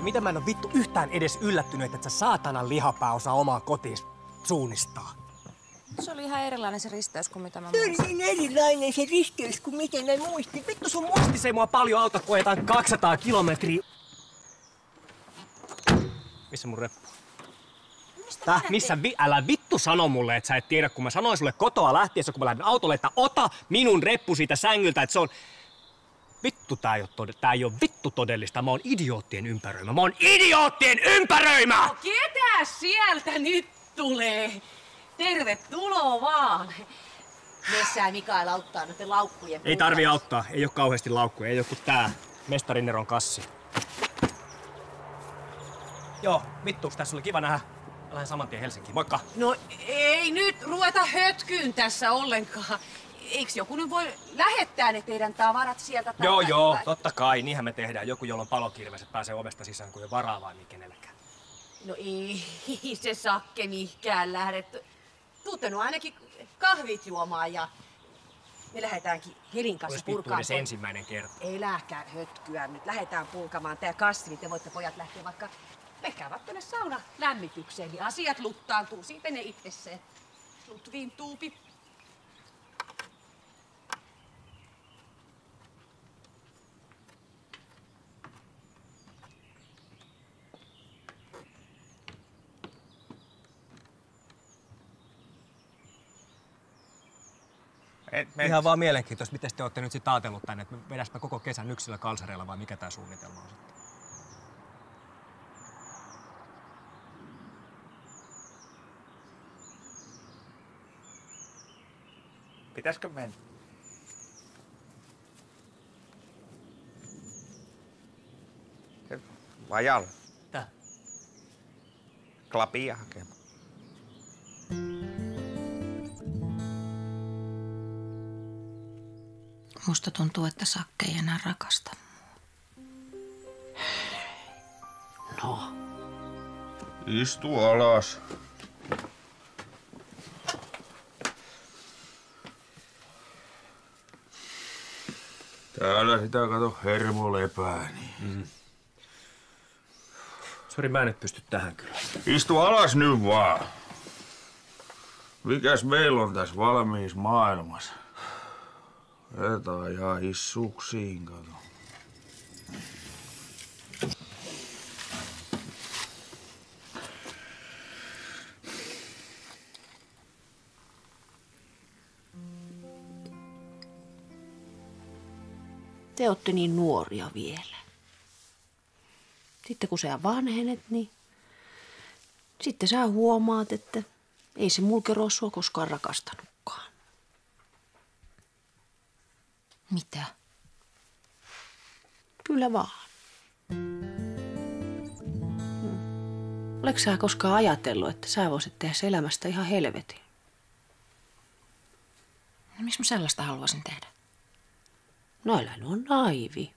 Miten mä en oo vittu yhtään edes yllättynyt, että sä saatanan lihapää osaa omaa kotiin suunnistaa? Se oli ihan erilainen se risteys kuin mitä mä Se muistin. oli niin erilainen se risteys kuin miten ne muistin. Vittu sun muistis ei mua paljon auta, kun ajetaan 200 kilometriä. Missä mun reppu? Missä älä vittu sano mulle, että sä et tiedä, kun mä sanoin sulle kotoa lähtiessä, kun mä lähdin autolle, että ota minun reppu siitä sängyltä, että se on... Vittu, tää ei oo vittu todellista. Mä oon idioottien ympäröimä. Mä oon idioottien ympäröimä! No ketä sieltä nyt tulee? Tervetuloa vaan. Messää Mikael auttaa noiden laukkujen. Ei tarvii auttaa. Ei oo kauheasti laukkuja. Ei oo kuin tää. Mestarineron kassi. Joo, vittu, tässä oli kiva nähdä. Mä lähden saman tien Helsinkiin. Moikka! No ei nyt ruveta hötkyyn tässä ollenkaan. Eiks joku nyt voi lähettää ne teidän tavarat sieltä? Joo, totta kai. Niinhän me tehdään. Joku, jolla on palokirveset, pääsee ovesta sisään, kun ei varaa vai kenelläkään. No ei se sakke mihinkään lähdet. Tuutte nyt ainakin kahvit juomaan ja me lähdetäänkin Helin kanssa purkamaan. Olisi ensimmäinen kerta. Ei lähkää hötkyä nyt. Lähdetään purkamaan tää kassi, niin te voitte pojat lähteä vaikka mekkäävät tuonne sauna lämmitykseen, niin asiat luttaantuu siitä ne itsesseen. Lutviin tuupi. Ihan vaan mielenkiintoista, miten te olette nyt sit ajatellut tänne, että me vedäspä koko kesän yksillä kalsareilla vai mikä tää suunnitelma on sitten? Pitäisikö mennä? Vajalla. Tää? Klapia hakemaan. Musta tuntuu, että Sakke ei enää rakasta mua. No. Istu alas. Täällä sitä kato hermo lepää. Niin. Sori, mä en nyt pysty tähän kyllä. Istu alas nyt vaan. Mikäs meillä on tässä valmiissa maailmassa? Jätä ihan hissuksiin, kato. Te ootte niin nuoria vielä. Sitten kun sä vanhenet, niin sitten sä huomaat, että ei se mulkero ole sua koskaan rakastanutkaan. Mitä? Kyllä vaan. Oletko sä koskaan ajatellut, että sä voisit tehdä elämästä ihan helvetin? No, miksi mä sellaista haluaisin tehdä? No älä nyt on naivi.